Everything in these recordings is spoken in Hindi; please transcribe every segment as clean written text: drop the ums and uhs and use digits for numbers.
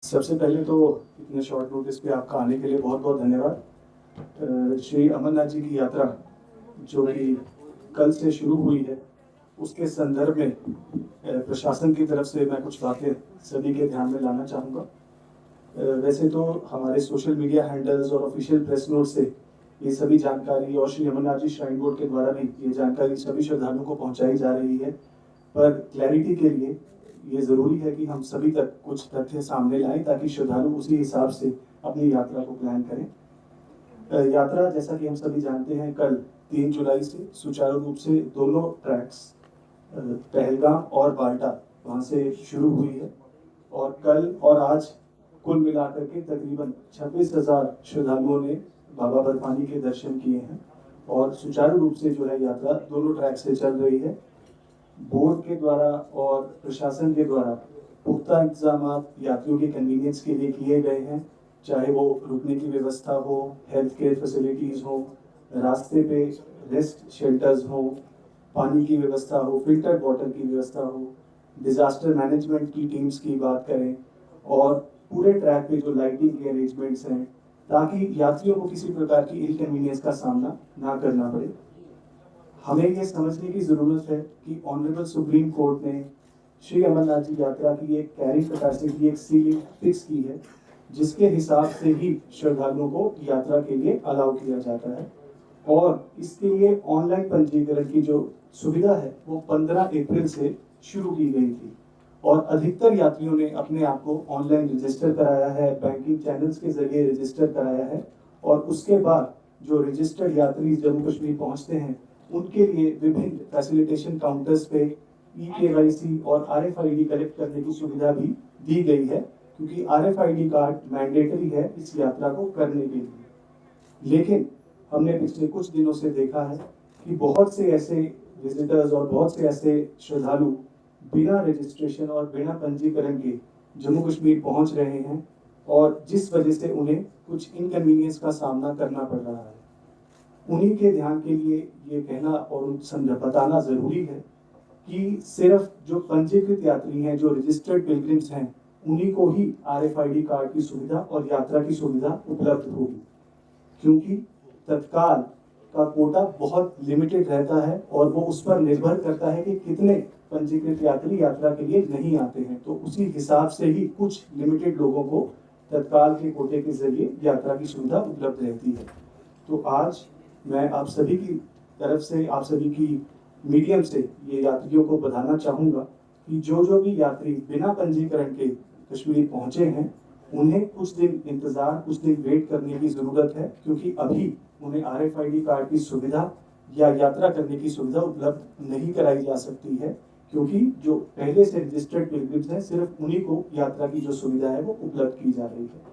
सबसे पहले तो इतने शॉर्ट नोटिस पे आपका आने के लिए बहुत बहुत धन्यवाद। श्री अमरनाथ जी की यात्रा जो कि कल से शुरू हुई है, उसके संदर्भ में प्रशासन की तरफ से मैं कुछ बातें सभी के ध्यान में लाना चाहूँगा। वैसे तो हमारे सोशल मीडिया हैंडल्स और ऑफिशियल प्रेस नोट से ये सभी जानकारी और श्री अमरनाथ जी श्राइन बोर्ड के द्वारा भी ये जानकारी सभी श्रद्धालुओं को पहुँचाई जा रही है, पर क्लैरिटी के लिए ये ज़रूरी है कि हम सभी तक कुछ तथ्य सामने लाएं ताकि श्रद्धालु उसी हिसाब से अपनी यात्रा को प्लान करें। यात्रा जैसा कि हम सभी जानते हैं, कल 3 जुलाई से सुचारू रूप से दोनों ट्रैक्स पहलगाम और बाल्टा वहाँ से शुरू हुई है और कल और आज कुल मिलाकर के तकरीबन 26,000 श्रद्धालुओं ने बाबा बर्फानी के दर्शन किए हैं और सुचारू रूप से जो है यात्रा दोनों ट्रैक से चल रही है। बोर्ड के द्वारा और प्रशासन के द्वारा पुख्ता इंतजाम यात्रियों के कन्वीनियंस के लिए किए गए हैं, चाहे वो रुकने की व्यवस्था हो, हेल्थ केयर फैसिलिटीज़ हो, रास्ते पे रेस्ट शेल्टर्स हो, पानी की व्यवस्था हो, फिल्टर्ड वाटर की व्यवस्था हो, डिज़ास्टर मैनेजमेंट की टीम्स की बात करें और पूरे ट्रैक पे जो लाइटिंग के अरेंजमेंट्स हैं ताकि यात्रियों को किसी प्रकार की इनकन्वीनियंस का सामना ना करना पड़े। हमें ये समझने की ज़रूरत है कि ऑनरेबल सुप्रीम कोर्ट ने श्री अमरनाथ जी यात्रा की एक कैरिंग कैपेसिटी, एक सीलिंग फिक्स की है, जिसके हिसाब से ही श्रद्धालुओं को यात्रा के लिए अलाउ किया जाता है और इसके लिए ऑनलाइन पंजीकरण की जो सुविधा है वो 15 अप्रैल से शुरू की गई थी और अधिकतर यात्रियों ने अपने आप को ऑनलाइन रजिस्टर कराया है, बैंकिंग चैनल्स के जरिए रजिस्टर कराया है और उसके बाद जो रजिस्टर्ड यात्री जम्मू कश्मीर पहुंचते हैं उनके लिए विभिन्न फैसिलिटेशन काउंटर्स पे EKYC और RFID कलेक्ट करने की सुविधा भी दी गई है, क्योंकि RFID कार्ड मैंडेटरी है इस यात्रा को करने के लिए। लेकिन हमने पिछले कुछ दिनों से देखा है कि बहुत से ऐसे विजिटर्स और बहुत से ऐसे श्रद्धालु बिना रजिस्ट्रेशन और बिना पंजीकरण के जम्मू कश्मीर पहुंच रहे हैं और जिस वजह से उन्हें कुछ इनकन्वीनियंस का सामना करना पड़ रहा है। उन्हीं के ध्यान के लिए ये कहना और बताना ज़रूरी है कि सिर्फ जो पंजीकृत यात्री हैं, जो रजिस्टर्ड पिलग्रिम्स हैं, उन्हीं को ही RFID कार्ड की सुविधा और यात्रा की सुविधा उपलब्ध होगी, क्योंकि तत्काल का कोटा बहुत लिमिटेड रहता है और वो उस पर निर्भर करता है कि कितने पंजीकृत यात्री यात्रा के लिए नहीं आते हैं, तो उसी हिसाब से ही कुछ लिमिटेड लोगों को तत्काल के कोटे के जरिए यात्रा की सुविधा उपलब्ध रहती है। तो आज मैं आप सभी की तरफ से, आप सभी की मीडियम से ये यात्रियों को बताना चाहूँगा कि जो भी यात्री बिना पंजीकरण के कश्मीर पहुँचे हैं उन्हें कुछ दिन इंतज़ार, कुछ दिन वेट करने की ज़रूरत है, क्योंकि अभी उन्हें RFID कार्ड की सुविधा या यात्रा करने की सुविधा उपलब्ध नहीं कराई जा सकती है, क्योंकि जो पहले से रजिस्टर्ड पिलग्रिम्स हैं सिर्फ उन्हीं को यात्रा की जो सुविधा है वो उपलब्ध की जा रही है।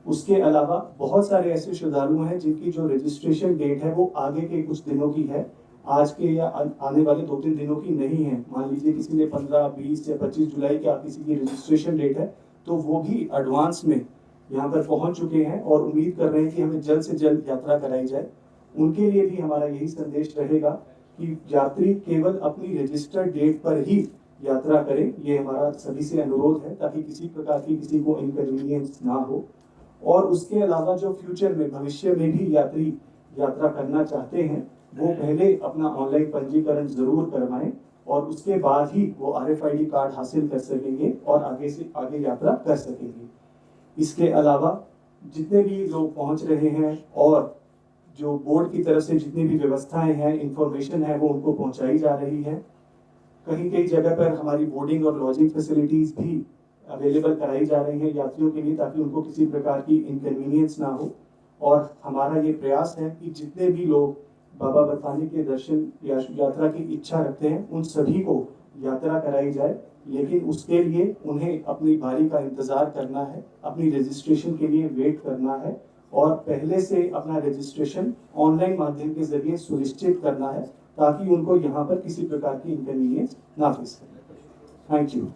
उसके अलावा बहुत सारे ऐसे श्रद्धालु हैं जिनकी जो रजिस्ट्रेशन डेट है वो आगे के कुछ दिनों की है, आज के या आने वाले 2-3 दिनों की नहीं है। मान लीजिए किसी ने 15, 20 या 25 जुलाई का किसी की रजिस्ट्रेशन डेट है, तो वो भी एडवांस में यहाँ पर पहुँच चुके हैं और उम्मीद कर रहे हैं कि हमें जल्द से जल्द यात्रा कराई जाए। उनके लिए भी हमारा यही संदेश रहेगा कि यात्री केवल अपनी रजिस्टर्ड डेट पर ही यात्रा करें, ये हमारा सभी से अनुरोध है, ताकि किसी प्रकार की किसी को इनकन्वीनियंस ना हो। और उसके अलावा जो फ्यूचर में, भविष्य में भी यात्री यात्रा करना चाहते हैं वो पहले अपना ऑनलाइन पंजीकरण जरूर करवाएं और उसके बाद ही वो RFID कार्ड हासिल कर सकेंगे और आगे से आगे यात्रा कर सकेंगे। इसके अलावा जितने भी लोग पहुंच रहे हैं और जो बोर्ड की तरफ से जितनी भी व्यवस्थाएं हैं, इंफॉर्मेशन है, वो उनको पहुंचाई जा रही है। कहीं कई जगह पर हमारी बोर्डिंग और लॉजिंग फैसिलिटीज भी अवेलेबल कराई जा रही है यात्रियों के लिए, ताकि उनको किसी प्रकार की इनकन्वीनियंस ना हो। और हमारा ये प्रयास है कि जितने भी लोग बाबा बर्फानी के दर्शन या यात्रा की इच्छा रखते हैं उन सभी को यात्रा कराई जाए, लेकिन उसके लिए उन्हें अपनी बारी का इंतज़ार करना है, अपनी रजिस्ट्रेशन के लिए वेट करना है और पहले से अपना रजिस्ट्रेशन ऑनलाइन माध्यम के जरिए सुनिश्चित करना है, ताकि उनको यहाँ पर किसी प्रकार की इनकन्वीनियंस ना फेस करनी पड़े। Thank you.